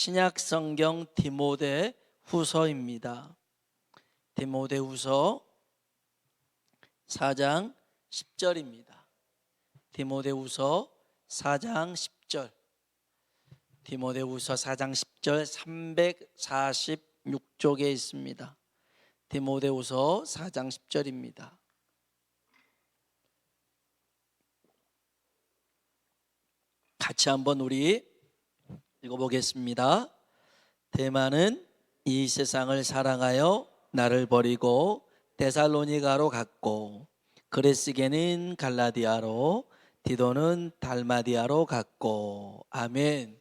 신약 성경 디모데 후서입니다. 디모데 후서 4장 10절입니다. 디모데 후서 4장 10절. 디모데 후서 4장 10절 346쪽에 있습니다. 디모데 후서 4장 10절입니다. 같이 한번 우리 읽어보겠습니다. 데마는 이 세상을 사랑하여 나를 버리고 데살로니가로 갔고, 그레스게는 갈라디아로, 디도는 달마디아로 갔고. 아멘.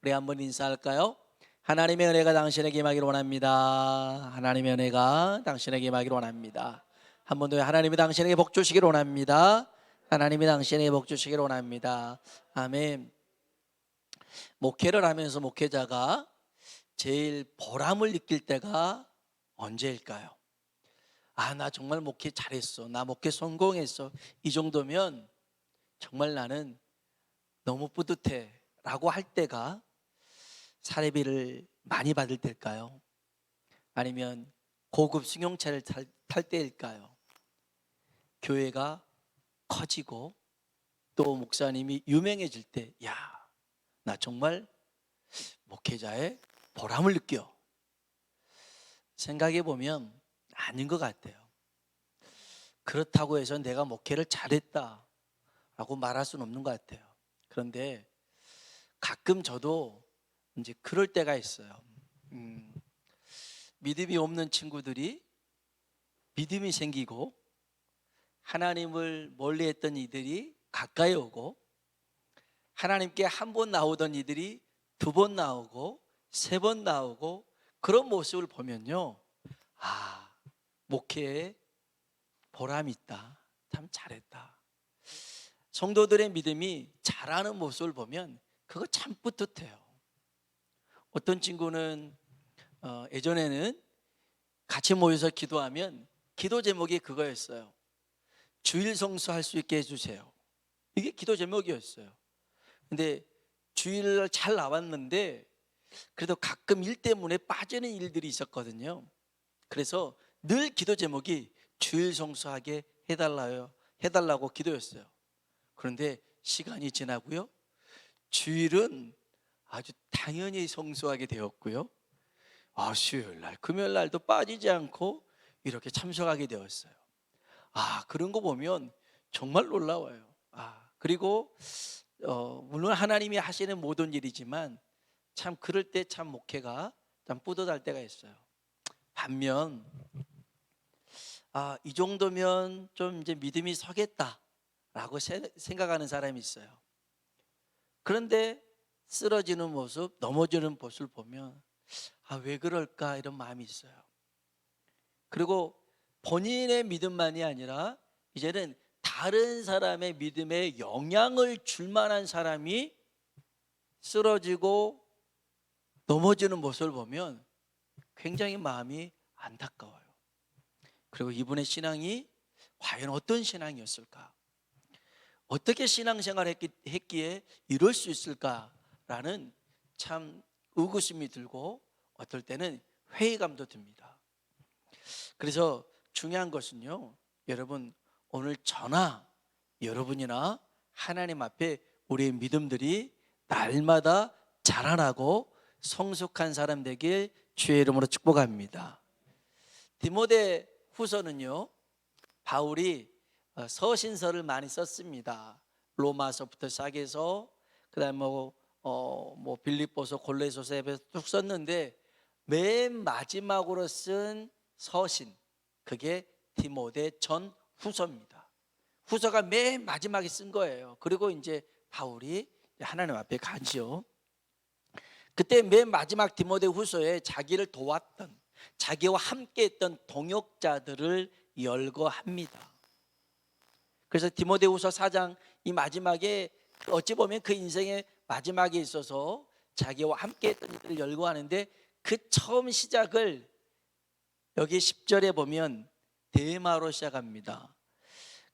우리 한번 인사할까요? 하나님의 은혜가 당신에게 임하기를 원합니다. 하나님의 은혜가 당신에게 임하기를 원합니다. 한 번 더 하나님이 당신에게 복 주시기를 원합니다. 하나님이 당신에게 복 주시기를 원합니다. 아멘. 목회를 하면서 목회자가 제일 보람을 느낄 때가 언제일까요? 나 정말 목회 잘했어, 나 목회 성공했어, 이 정도면 정말 나는 너무 뿌듯해 라고 할 때가 사례비를 많이 받을 때일까요? 아니면 고급 승용차를 탈 때일까요? 교회가 커지고 또 목사님이 유명해질 때, 나 정말 목회자의 보람을 느껴. 생각해 보면 아닌 것 같아요. 그렇다고 해서 내가 목회를 잘했다 라고 말할 수는 없는 것 같아요. 그런데 가끔 저도 이제 그럴 때가 있어요. 믿음이 없는 친구들이 믿음이 생기고, 하나님을 멀리 했던 이들이 가까이 오고, 하나님께 한 번 나오던 이들이 두 번 나오고 세 번 나오고, 그런 모습을 보면요, 목회에 보람이 있다, 참 잘했다. 성도들의 믿음이 자라는 모습을 보면 그거 참 뿌듯해요. 어떤 친구는 예전에는 같이 모여서 기도하면 기도 제목이 그거였어요. 주일 성수할 수 있게 해주세요. 이게 기도 제목이었어요. 근데 주일날 잘 나왔는데 그래도 가끔 일 때문에 빠지는 일들이 있었거든요. 그래서 늘 기도 제목이 주일 성수하게 해달라고 기도였어요. 그런데 시간이 지나고요, 주일은 아주 당연히 성수하게 되었고요, 수요일날, 금요일날도 빠지지 않고 이렇게 참석하게 되었어요. 그런 거 보면 정말 놀라워요. 그리고 물론 하나님이 하시는 모든 일이지만 참 그럴 때 참 목회가 참 뿌듯할 때가 있어요. 반면 이 정도면 좀 이제 믿음이 서겠다라고 생각하는 사람이 있어요. 그런데 쓰러지는 모습, 넘어지는 모습을 보면 왜 그럴까, 이런 마음이 있어요. 그리고 본인의 믿음만이 아니라 이제는 다른 사람의 믿음에 영향을 줄 만한 사람이 쓰러지고 넘어지는 모습을 보면 굉장히 마음이 안타까워요. 그리고 이분의 신앙이 과연 어떤 신앙이었을까? 어떻게 신앙생활을 했기에 이럴 수 있을까라는 참 의구심이 들고, 어떨 때는 회의감도 듭니다. 그래서 중요한 것은요, 여러분, 오늘 저나 여러분이나 하나님 앞에 우리의 믿음들이 날마다 자라나고 성숙한 사람 되길 주의 이름으로 축복합니다. 디모데 후서는요, 바울이 서신서를 많이 썼습니다. 로마서부터 시작해서 그다음에 빌립보서, 골로새서, 에베소 쭉 썼는데 맨 마지막으로 쓴 서신, 그게 디모데 전 후서입니다. 후서가 맨 마지막에 쓴 거예요. 그리고 이제 바울이 하나님 앞에 가죠. 그때 맨 마지막 디모데 후서에 자기를 도왔던, 자기와 함께 했던 동역자들을 열거합니다. 그래서 디모데 후서 4장 이 마지막에 어찌 보면 그 인생의 마지막에 있어서 자기와 함께 했던 이들을 열거하는데, 그 처음 시작을 여기 10절에 보면 데마로 시작합니다.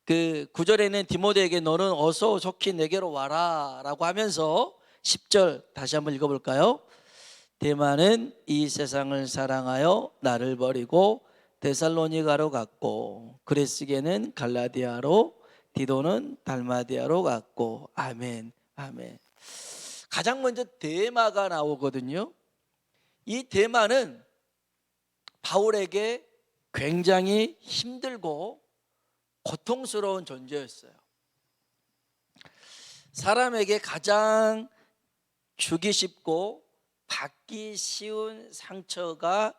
그 9절에는 디모데에게 너는 어서 속히 내게로 와라 라고 하면서, 10절 다시 한번 읽어볼까요? 데마는 이 세상을 사랑하여 나를 버리고 데살로니가로 갔고, 그레스게는 갈라디아로, 디도는 달마디아로 갔고. 아멘, 아멘. 가장 먼저 데마가 나오거든요. 이 데마는 바울에게 굉장히 힘들고 고통스러운 존재였어요. 사람에게 가장 주기 쉽고 받기 쉬운 상처가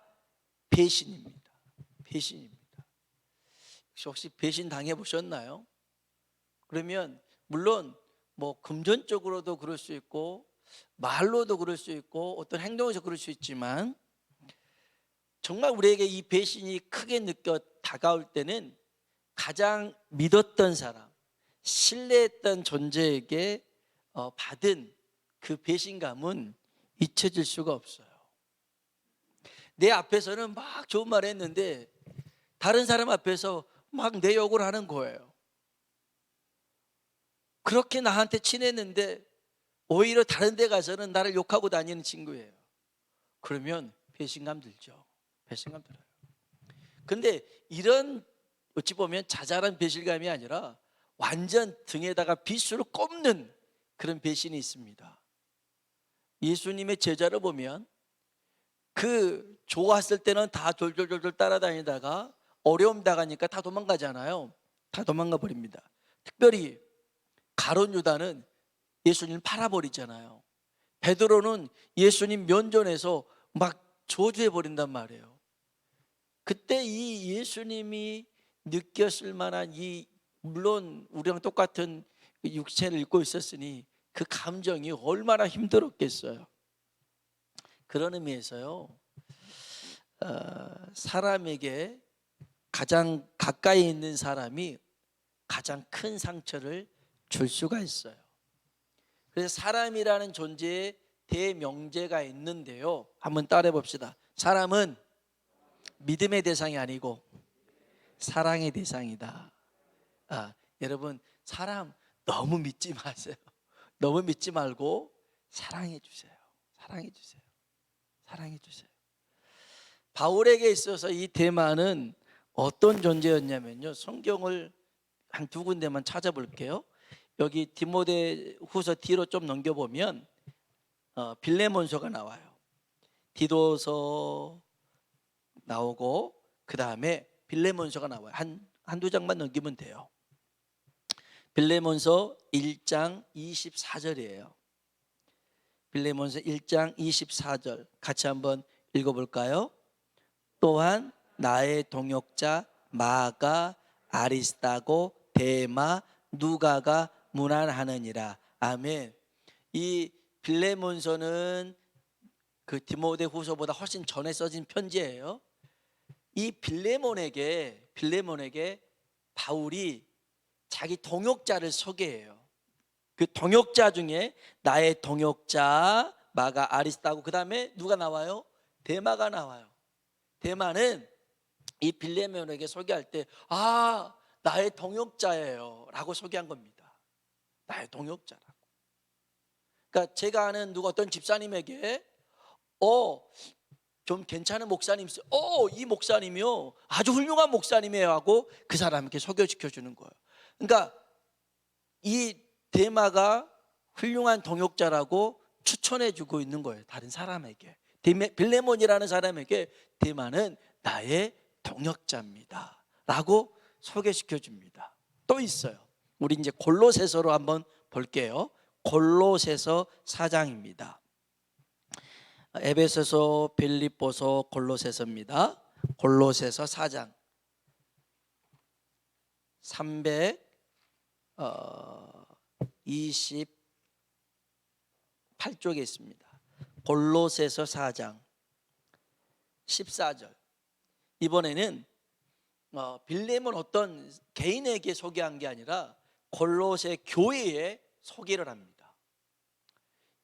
배신입니다. 배신입니다. 혹시 배신 당해 보셨나요? 그러면 물론 뭐 금전적으로도 그럴 수 있고 말로도 그럴 수 있고 어떤 행동에서 그럴 수 있지만, 정말 우리에게 이 배신이 크게 느껴 다가올 때는 가장 믿었던 사람, 신뢰했던 존재에게 받은 그 배신감은 잊혀질 수가 없어요. 내 앞에서는 막 좋은 말 했는데 다른 사람 앞에서 막 내 욕을 하는 거예요. 그렇게 나한테 친했는데 오히려 다른 데 가서는 나를 욕하고 다니는 친구예요. 그러면 배신감 들죠. 배신감 들어요. 근데 이런 어찌 보면 자잘한 배신감이 아니라 완전 등에다가 빗수를 꼽는 그런 배신이 있습니다. 예수님의 제자를 보면 그 좋았을 때는 다 졸졸졸졸 따라다니다가 어려움 당하니까 다 도망가잖아요. 다 도망가 버립니다. 특별히 가룟 유다는 예수님을 팔아버리잖아요. 베드로는 예수님 면전에서 막 저주해 버린단 말이에요. 그때 이 예수님이 느꼈을 만한 이, 물론 우리랑 똑같은 육체를 입고 있었으니 그 감정이 얼마나 힘들었겠어요. 그런 의미에서요, 사람에게 가장 가까이 있는 사람이 가장 큰 상처를 줄 수가 있어요. 그래서 사람이라는 존재에 대명제가 있는데요, 한번 따라해 봅시다. 사람은 믿음의 대상이 아니고 사랑의 대상이다. 여러분, 사람 너무 믿지 마세요. 너무 믿지 말고 사랑해 주세요. 사랑해 주세요. 사랑해 주세요. 바울에게 있어서 이 데마는 어떤 존재였냐면요, 성경을 한 두 군데만 찾아볼게요. 여기 디모데후서 뒤로 좀 넘겨보면 빌레몬서가 나와요. 디도서 나오고 그 다음에 빌레몬서가 나와요. 한두 장만 넘기면 돼요. 빌레몬서 1장 24절이에요. 빌레몬서 1장 24절 같이 한번 읽어볼까요? 또한 나의 동역자 마가, 아리스타고, 데마, 누가가 문안하느니라. 아멘. 이 빌레몬서는 그 디모데후서보다 훨씬 전에 써진 편지예요. 이 빌레몬에게 바울이 자기 동역자를 소개해요. 그 동역자 중에 나의 동역자 마가, 아리스타고, 그 다음에 누가 나와요? 데마가 나와요. 데마는 이 빌레몬에게 소개할 때 나의 동역자예요 라고 소개한 겁니다. 나의 동역자라고. 그러니까 제가 아는 누가 어떤 집사님에게 좀 괜찮은 목사님 있어요. 이 목사님이요 아주 훌륭한 목사님이에요 하고 그 사람에게 소개시켜 주는 거예요. 그러니까 이 데마가 훌륭한 동역자라고 추천해 주고 있는 거예요, 다른 사람에게. 빌레몬이라는 사람에게 데마는 나의 동역자입니다 라고 소개시켜 줍니다. 또 있어요. 우리 이제 골로새서로 한번 볼게요. 골로새서 4장입니다. 에베소서, 빌립보서, 골로새서입니다. 골로새서 4장 328쪽에 있습니다. 골로새서 4장 14절. 이번에는 빌레몬 어떤 개인에게 소개한 게 아니라 골로새 교회에 소개를 합니다.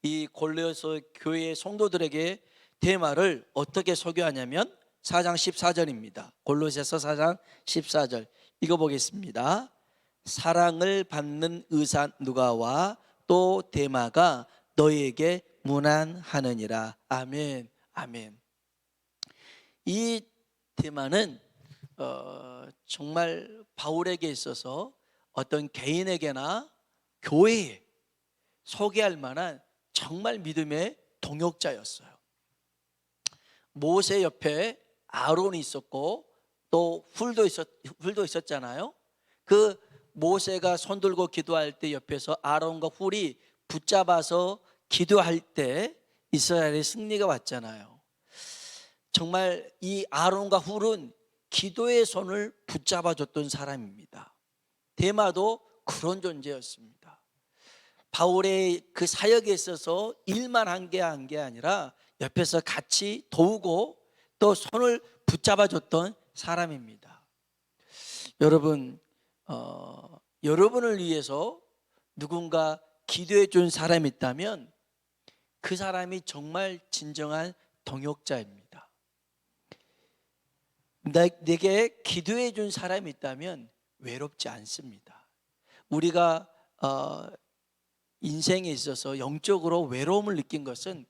이 골로새 교회의 성도들에게 데마를 어떻게 소개하냐면 4장 14절입니다. 골로새서 4장 14절 읽어보겠습니다. 사랑을 받는 의사 누가와 또 데마가 너희에게 무난하느니라. 아멘, 아멘. 이 테마는 정말 바울에게 있어서 어떤 개인에게나 교회에 소개할 만한 정말 믿음의 동역자였어요. 모세 옆에 아론이 있었고 또 훌도 있었잖아요. 그 모세가 손 들고 기도할 때 옆에서 아론과 훌이 붙잡아서 기도할 때 이스라엘의 승리가 왔잖아요. 정말 이 아론과 훌은 기도의 손을 붙잡아줬던 사람입니다. 데마도 그런 존재였습니다. 바울의 그 사역에 있어서 일만 한 게 아니라 옆에서 같이 도우고 또 손을 붙잡아줬던 사람입니다. 여러분, 여러분을 위해서 누군가 기도해 준 사람이 있다면 그 사람이 정말 진정한 동역자입니다. 내게 기도해 준 사람이 있다면 외롭지 않습니다. 우리가 인생에 있어서 영적으로 외로움을 느낀 것은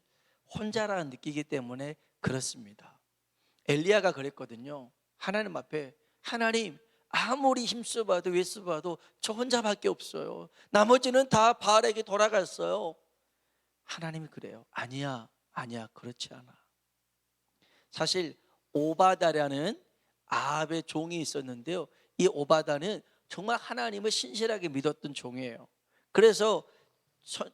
혼자라 느끼기 때문에 그렇습니다. 엘리야가 그랬거든요. 하나님 앞에, 하나님 아무리 힘써봐도 애써봐도 저 혼자밖에 없어요. 나머지는 다 바알에게 돌아갔어요. 하나님이 그래요. 아니야 그렇지 않아. 사실 오바다라는 아합의 종이 있었는데요, 이 오바다는 정말 하나님을 신실하게 믿었던 종이에요. 그래서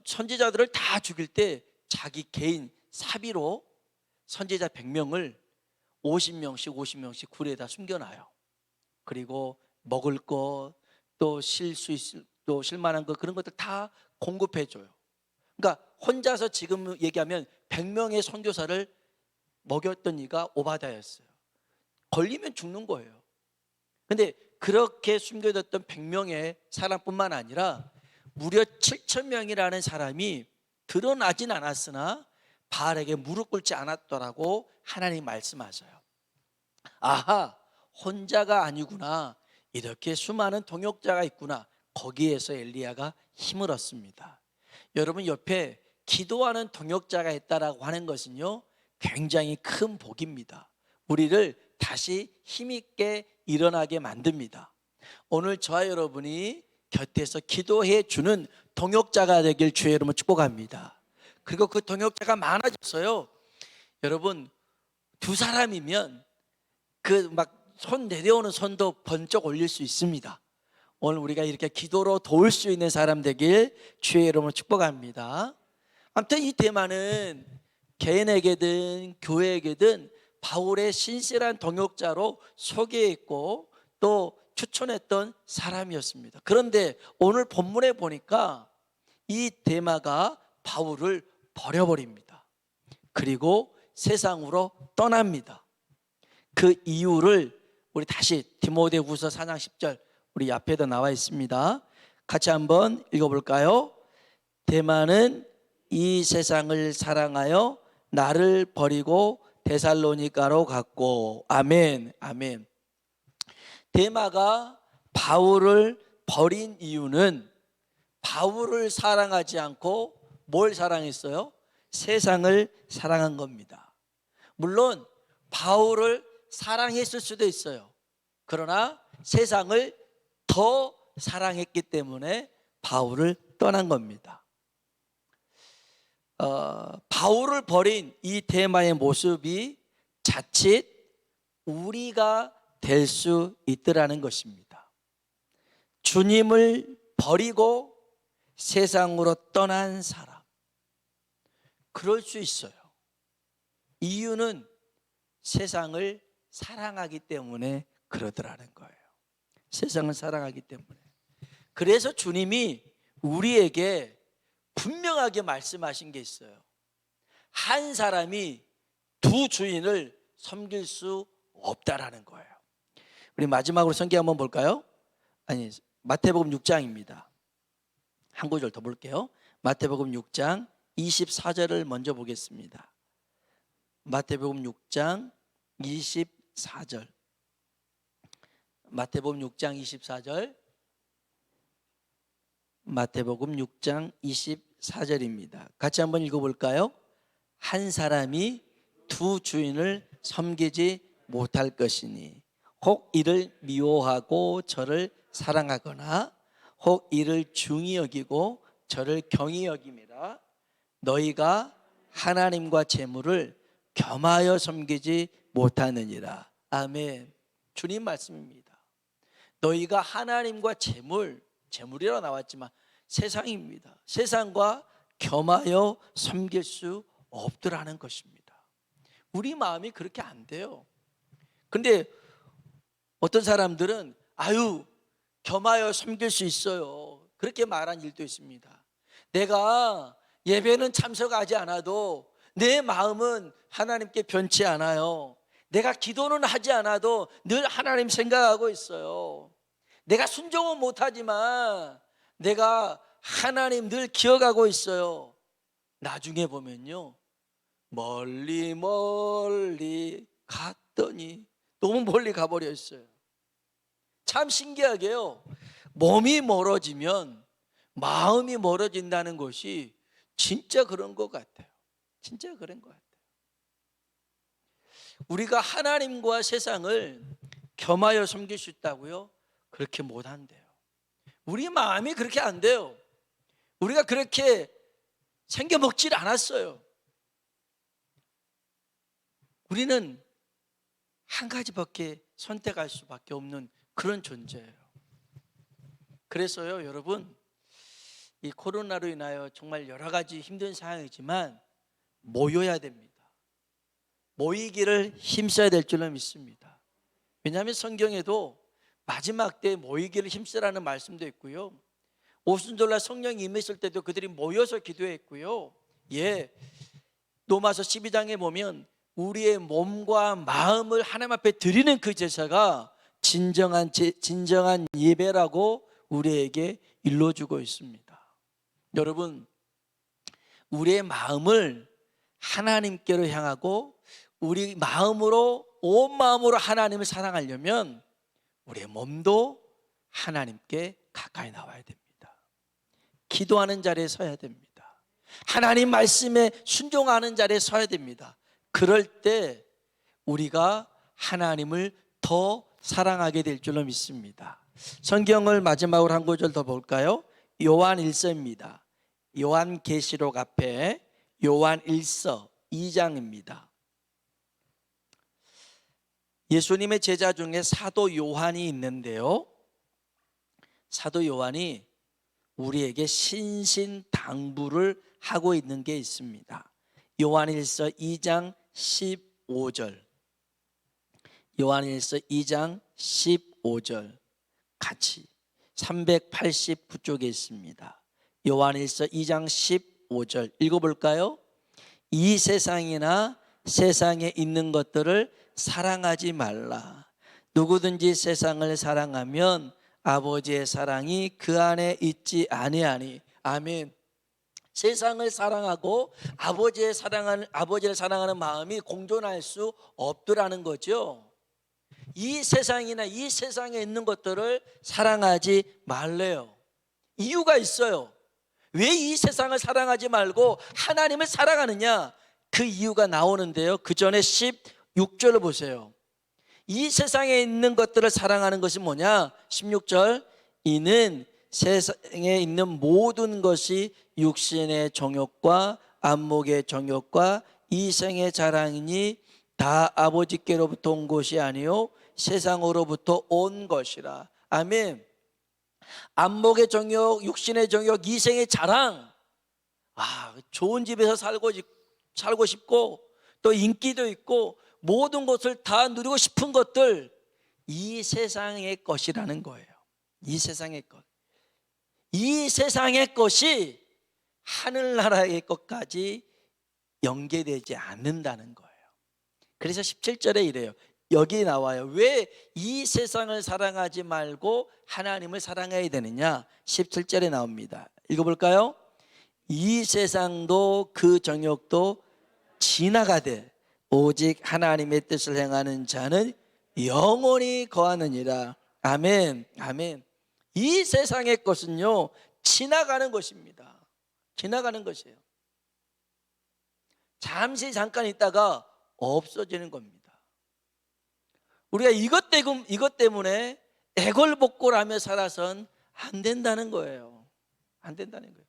선지자들을 다 죽일 때 자기 개인 사비로 선지자 100명을 50명씩 굴에다 숨겨놔요. 그리고 먹을 것, 또 또 실만한 것, 그런 것들 다 공급해줘요. 그러니까 혼자서 지금 얘기하면 100명의 선교사를 먹였던 이가 오바다였어요. 걸리면 죽는 거예요. 근데 그렇게 숨겨졌던 100명의 사람뿐만 아니라 무려 7,000명이라는 사람이 드러나진 않았으나 바알에게 무릎 꿇지 않았더라고 하나님 말씀하셔요. 아하, 혼자가 아니구나. 이렇게 수많은 동역자가 있구나. 거기에서 엘리야가 힘을 얻습니다. 여러분 옆에 기도하는 동역자가 있다라고 하는 것은요, 굉장히 큰 복입니다. 우리를 다시 힘있게 일어나게 만듭니다. 오늘 저와 여러분이 곁에서 기도해 주는 동역자가 되길 주의 이름으로 축복합니다. 그리고 그 동역자가 많아졌어요. 여러분, 두 사람이면 그 막 손 내려오는 손도 번쩍 올릴 수 있습니다. 오늘 우리가 이렇게 기도로 도울 수 있는 사람 되길 주의 이름으로 축복합니다. 아무튼 이 테마는 개인에게든 교회에게든 바울의 신실한 동역자로 소개했고 또 추천했던 사람이었습니다. 그런데 오늘 본문에 보니까 이 데마가 바울을 버려버립니다. 그리고 세상으로 떠납니다. 그 이유를 우리 다시 디모데후서 4장 10절 우리 앞에도 나와 있습니다. 같이 한번 읽어볼까요? 데마는 이 세상을 사랑하여 나를 버리고 데살로니가로 갔고. 아멘, 아멘. 데마가 바울을 버린 이유는 바울을 사랑하지 않고 뭘 사랑했어요? 세상을 사랑한 겁니다. 물론 바울을 사랑했을 수도 있어요. 그러나 세상을 더 사랑했기 때문에 바울을 떠난 겁니다. 바울을 버린 이 데마의 모습이 자칫 우리가 될 수 있더라는 것입니다. 주님을 버리고 세상으로 떠난 사람, 그럴 수 있어요. 이유는 세상을 사랑하기 때문에 그러더라는 거예요. 세상을 사랑하기 때문에. 그래서 주님이 우리에게 분명하게 말씀하신 게 있어요. 한 사람이 두 주인을 섬길 수 없다라는 거예요. 우리 마지막으로 성경 한번 볼까요? 아니, 마태복음 6장입니다. 한 구절 더 볼게요. 마태복음 6장 24절을 먼저 보겠습니다. 마태복음 6장 24절. 마태복음 6장 24절. 마태복음 6장 24절. 4절입니다. 같이 한번 읽어볼까요? 한 사람이 두 주인을 섬기지 못할 것이니 혹 이를 미워하고 저를 사랑하거나 혹 이를 중히 여기고 저를 경히 여김이라. 너희가 하나님과 재물을 겸하여 섬기지 못하느니라. 아멘. 주님 말씀입니다. 너희가 하나님과 재물이라고 나왔지만 세상입니다. 세상과 겸하여 섬길 수 없더라는 것입니다. 우리 마음이 그렇게 안 돼요. 근데 어떤 사람들은 겸하여 섬길 수 있어요, 그렇게 말한 일도 있습니다. 내가 예배는 참석하지 않아도 내 마음은 하나님께 변치 않아요. 내가 기도는 하지 않아도 늘 하나님 생각하고 있어요. 내가 순종은 못하지만 내가 하나님 늘 기억하고 있어요. 나중에 보면요, 멀리 갔더니 너무 멀리 가버려 있어요. 참 신기하게요, 몸이 멀어지면 마음이 멀어진다는 것이 진짜 그런 것 같아요. 진짜 그런 것 같아요. 우리가 하나님과 세상을 겸하여 섬길 수 있다고요? 그렇게 못한대요. 우리 마음이 그렇게 안 돼요. 우리가 그렇게 생겨먹질 않았어요. 우리는 한 가지밖에 선택할 수밖에 없는 그런 존재예요. 그래서요, 여러분, 이 코로나로 인하여 정말 여러 가지 힘든 상황이지만 모여야 됩니다. 모이기를 힘써야 될 줄로 믿습니다. 왜냐하면 성경에도 마지막 때 모이기를 힘쓰라는 말씀도 있고요, 오순절날 성령이 임했을 때도 그들이 모여서 기도했고요. 로마서 12장에 보면 우리의 몸과 마음을 하나님 앞에 드리는 그 제사가 진정한 예배라고 우리에게 일러주고 있습니다. 여러분, 우리의 마음을 하나님께로 향하고 우리 마음으로, 온 마음으로 하나님을 사랑하려면 우리의 몸도 하나님께 가까이 나와야 됩니다. 기도하는 자리에 서야 됩니다. 하나님 말씀에 순종하는 자리에 서야 됩니다. 그럴 때 우리가 하나님을 더 사랑하게 될 줄로 믿습니다. 성경을 마지막으로 한 구절 더 볼까요? 요한 1서입니다. 요한계시록 앞에 요한 1서 2장입니다. 예수님의 제자 중에 사도 요한이 있는데요, 사도 요한이 우리에게 신신당부를 하고 있는 게 있습니다. 요한 1서 2장 15절, 요한 1서 2장 15절 같이 389쪽에 있습니다. 요한 1서 2장 15절 읽어볼까요? 이 세상이나 세상에 있는 것들을 사랑하지 말라. 누구든지 세상을 사랑하면 아버지의 사랑이 그 안에 있지 아니하니. 아멘. 세상을 사랑하고 아버지를 사랑하는 마음이 공존할 수 없더라는 거죠. 이 세상이나 이 세상에 있는 것들을 사랑하지 말래요. 이유가 있어요. 왜 이 세상을 사랑하지 말고 하나님을 사랑하느냐? 그 이유가 나오는데요, 그 전에 16절을 보세요. 이 세상에 있는 것들을 사랑하는 것이 뭐냐? 16절, 이는 세상에 있는 모든 것이 육신의 정욕과 안목의 정욕과 이생의 자랑이니 다 아버지께로부터 온 것이 아니요 세상으로부터 온 것이라. 아멘. 안목의 정욕, 육신의 정욕, 이생의 자랑, 좋은 집에서 살고 싶고 또 인기도 있고 모든 것을 다 누리고 싶은 것들, 이 세상의 것이라는 거예요. 이 세상의 것. 이 세상의 것이 하늘나라의 것까지 연계되지 않는다는 거예요. 그래서 17절에 이래요. 여기 나와요. 왜 이 세상을 사랑하지 말고 하나님을 사랑해야 되느냐? 17절에 나옵니다. 읽어볼까요? 이 세상도 그 정욕도 지나가되 오직 하나님의 뜻을 행하는 자는 영원히 거하느니라. 아멘. 아멘. 이 세상의 것은요, 지나가는 것입니다. 지나가는 것이에요. 잠시 잠깐 있다가 없어지는 겁니다. 우리가 이것 때문에 애걸복걸하며 살아선 안 된다는 거예요. 안 된다는 거예요.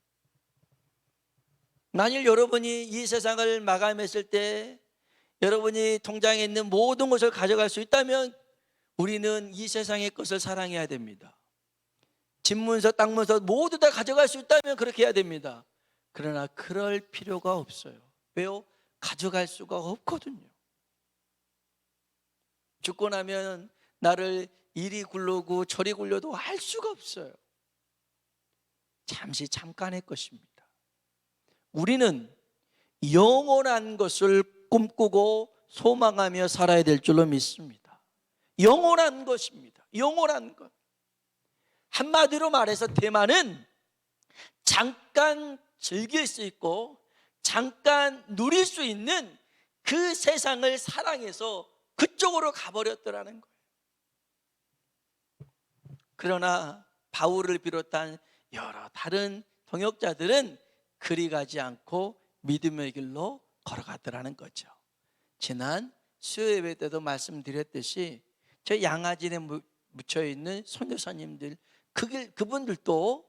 만일 여러분이 이 세상을 마감했을 때 여러분이 통장에 있는 모든 것을 가져갈 수 있다면 우리는 이 세상의 것을 사랑해야 됩니다. 집문서, 땅문서 모두 다 가져갈 수 있다면 그렇게 해야 됩니다. 그러나 그럴 필요가 없어요. 왜요? 가져갈 수가 없거든요. 죽고 나면 나를 이리 굴르고 저리 굴려도 할 수가 없어요. 잠깐의 것입니다. 우리는 영원한 것을 꿈꾸고 소망하며 살아야 될 줄로 믿습니다. 영원한 것입니다. 영원한 것. 한마디로 말해서 대만은 잠깐 즐길 수 있고 잠깐 누릴 수 있는 그 세상을 사랑해서 그쪽으로 가버렸더라는 거예요. 그러나 바울을 비롯한 여러 다른 동역자들은 그리 가지 않고 믿음의 길로 걸어가더라는 거죠. 지난 수요예배 때도 말씀드렸듯이 저 양아진에 묻혀있는 선교사님들 그분들도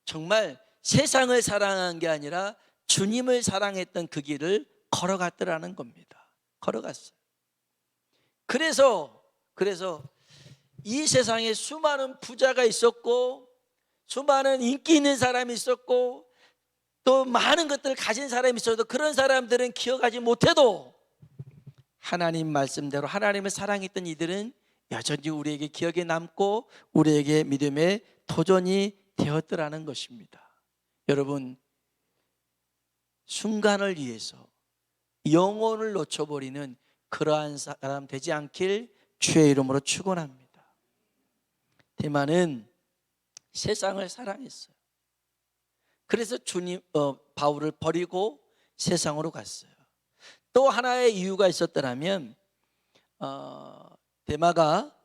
정말 세상을 사랑한 게 아니라 주님을 사랑했던 그 길을 걸어갔더라는 겁니다. 걸어갔어요. 그래서 이 세상에 수많은 부자가 있었고 수많은 인기 있는 사람이 있었고 또 많은 것들을 가진 사람이 있어도 그런 사람들은 기억하지 못해도 하나님 말씀대로 하나님을 사랑했던 이들은 여전히 우리에게 기억에 남고 우리에게 믿음의 도전이 되었더라는 것입니다. 여러분, 순간을 위해서 영혼을 놓쳐버리는 그러한 사람 되지 않길 주의 이름으로 축원합니다. 대만은 세상을 사랑했어요. 그래서 바울을 버리고 세상으로 갔어요. 또 하나의 이유가 있었더라면 대마가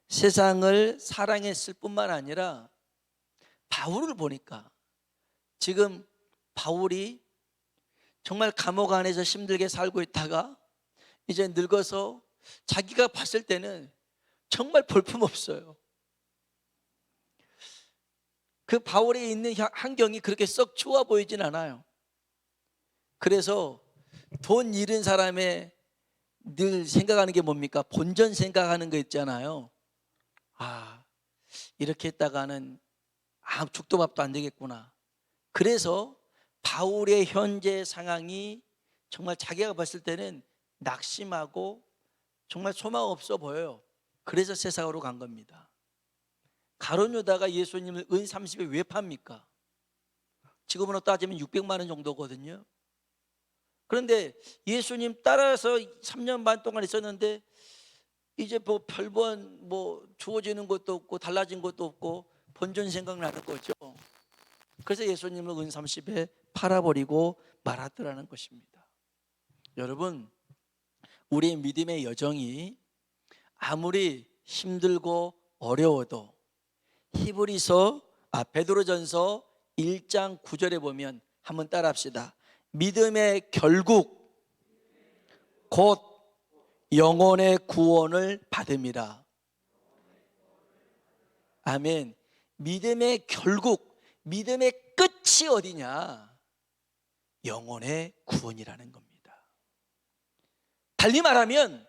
세상을 사랑했을 뿐만 아니라 바울을 보니까 지금 바울이 정말 감옥 안에서 힘들게 살고 있다가 이제 늙어서 자기가 봤을 때는 정말 볼품없어요. 그 바울이 있는 환경이 그렇게 썩 좋아 보이진 않아요. 그래서 돈 잃은 사람의 늘 생각하는 게 뭡니까? 본전 생각하는 거 있잖아요. 이렇게 했다가는 죽도 밥도 안 되겠구나. 그래서 바울의 현재 상황이 정말 자기가 봤을 때는 낙심하고 정말 소망 없어 보여요. 그래서 세상으로 간 겁니다. 가룟 유다가 예수님을 은 30에 왜 팝니까? 지금으로 따지면 600만 원 정도거든요. 그런데 예수님 따라서 3년 반 동안 있었는데 이제 뭐 별번 주어지는 것도 없고 달라진 것도 없고 본전 생각나는 거죠. 그래서 예수님을 은 30에 팔아버리고 말았더라는 것입니다. 여러분, 우리의 믿음의 여정이 아무리 힘들고 어려워도 베드로전서 1장 9절에 보면 한번 따라합시다. 믿음의 결국 곧 영혼의 구원을 받음이라. 아멘. 믿음의 결국, 믿음의 끝이 어디냐? 영혼의 구원이라는 겁니다. 달리 말하면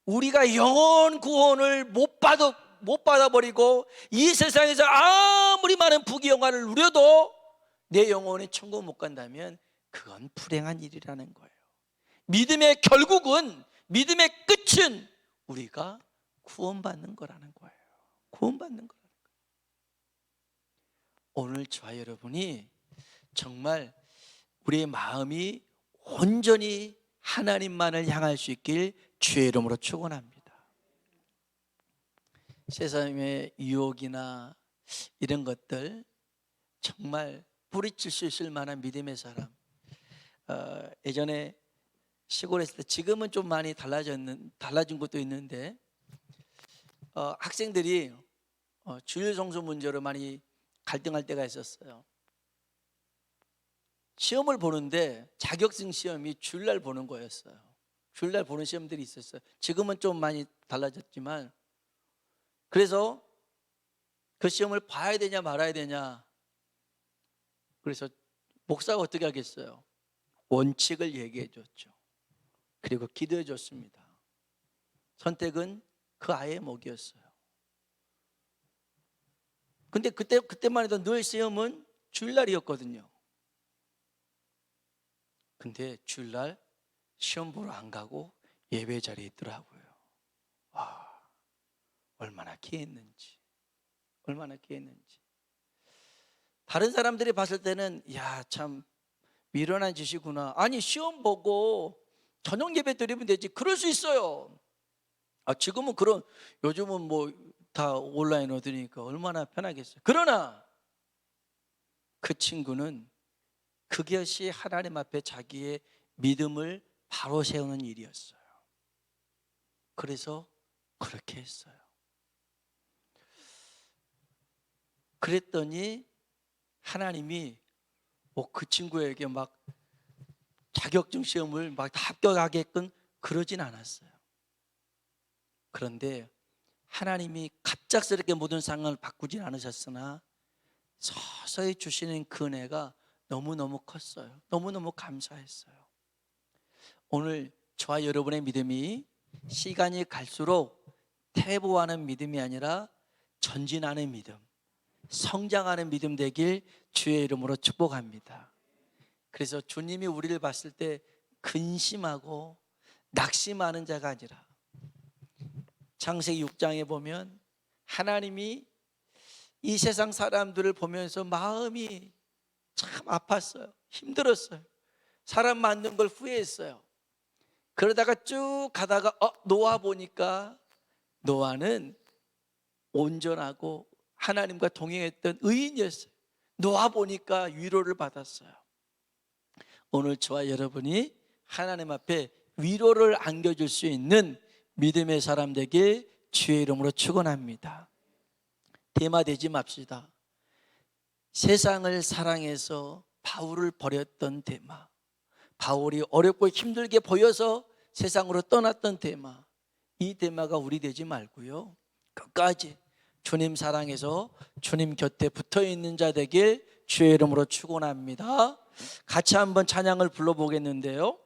우리가 영혼 구원을 못 받아버리고 이 세상에서 아무리 많은 부귀영화를 누려도 내 영혼이 천국 못 간다면 그건 불행한 일이라는 거예요. 믿음의 결국은, 믿음의 끝은 우리가 구원받는 거라는 거예요. 구원받는 거라는 거예요. 오늘 저와 여러분이 정말 우리의 마음이 온전히 하나님만을 향할 수 있길 주의 이름으로 축원합니다. 세상의 유혹이나 이런 것들 정말 뿌리칠 수 있을 만한 믿음의 사람. 예전에 시골에 있을 때, 지금은 좀 많이 달라진 것도 있는데 학생들이 주일 성수 문제로 많이 갈등할 때가 있었어요. 시험을 보는데 자격증 시험이 주일날 보는 거였어요. 주일날 보는 시험들이 있었어요. 지금은 좀 많이 달라졌지만, 그래서 그 시험을 봐야 되냐 말아야 되냐. 그래서 목사가 어떻게 하겠어요? 원칙을 얘기해 줬죠. 그리고 기도해 줬습니다. 선택은 그 아이의 목이었어요. 근데 그때만 해도 늘 시험은 주일날이었거든요. 근데 주일날 시험 보러 안 가고 예배 자리에 있더라고요. 와, 얼마나 귀했는지. 얼마나 귀했는지. 다른 사람들이 봤을 때는 야, 참 미련한 짓이구나. 아니, 시험 보고 저녁 예배 드리면 되지. 그럴 수 있어요. 지금은 요즘은 뭐 다 온라인으로 드리니까 얼마나 편하겠어요. 그러나 그 친구는 그것이 하나님 앞에 자기의 믿음을 바로 세우는 일이었어요. 그래서 그렇게 했어요. 그랬더니 하나님이 그 친구에게 막 자격증 시험을 막 다 합격하게끔 그러진 않았어요. 그런데 하나님이 갑작스럽게 모든 상황을 바꾸진 않으셨으나 서서히 주시는 그 은혜가 너무너무 컸어요. 너무너무 감사했어요. 오늘 저와 여러분의 믿음이 시간이 갈수록 퇴보하는 믿음이 아니라 전진하는 믿음, 성장하는 믿음 되길 주의 이름으로 축복합니다. 그래서 주님이 우리를 봤을 때 근심하고 낙심하는 자가 아니라, 창세기 6장에 보면 하나님이 이 세상 사람들을 보면서 마음이 참 아팠어요. 힘들었어요. 사람 만든 걸 후회했어요. 그러다가 쭉 가다가 노아 보니까 노아는 온전하고 하나님과 동행했던 의인이었어요. 노아 보니까 위로를 받았어요. 오늘 저와 여러분이 하나님 앞에 위로를 안겨줄 수 있는 믿음의 사람 되길 주의 이름으로 축원합니다. 대마되지 맙시다. 세상을 사랑해서 바울을 버렸던 대마, 바울이 어렵고 힘들게 보여서 세상으로 떠났던 대마, 이 대마가 우리 되지 말고요, 끝까지 주님 사랑해서 주님 곁에 붙어있는 자 되길 주의 이름으로 축원합니다. 같이 한번 찬양을 불러보겠는데요,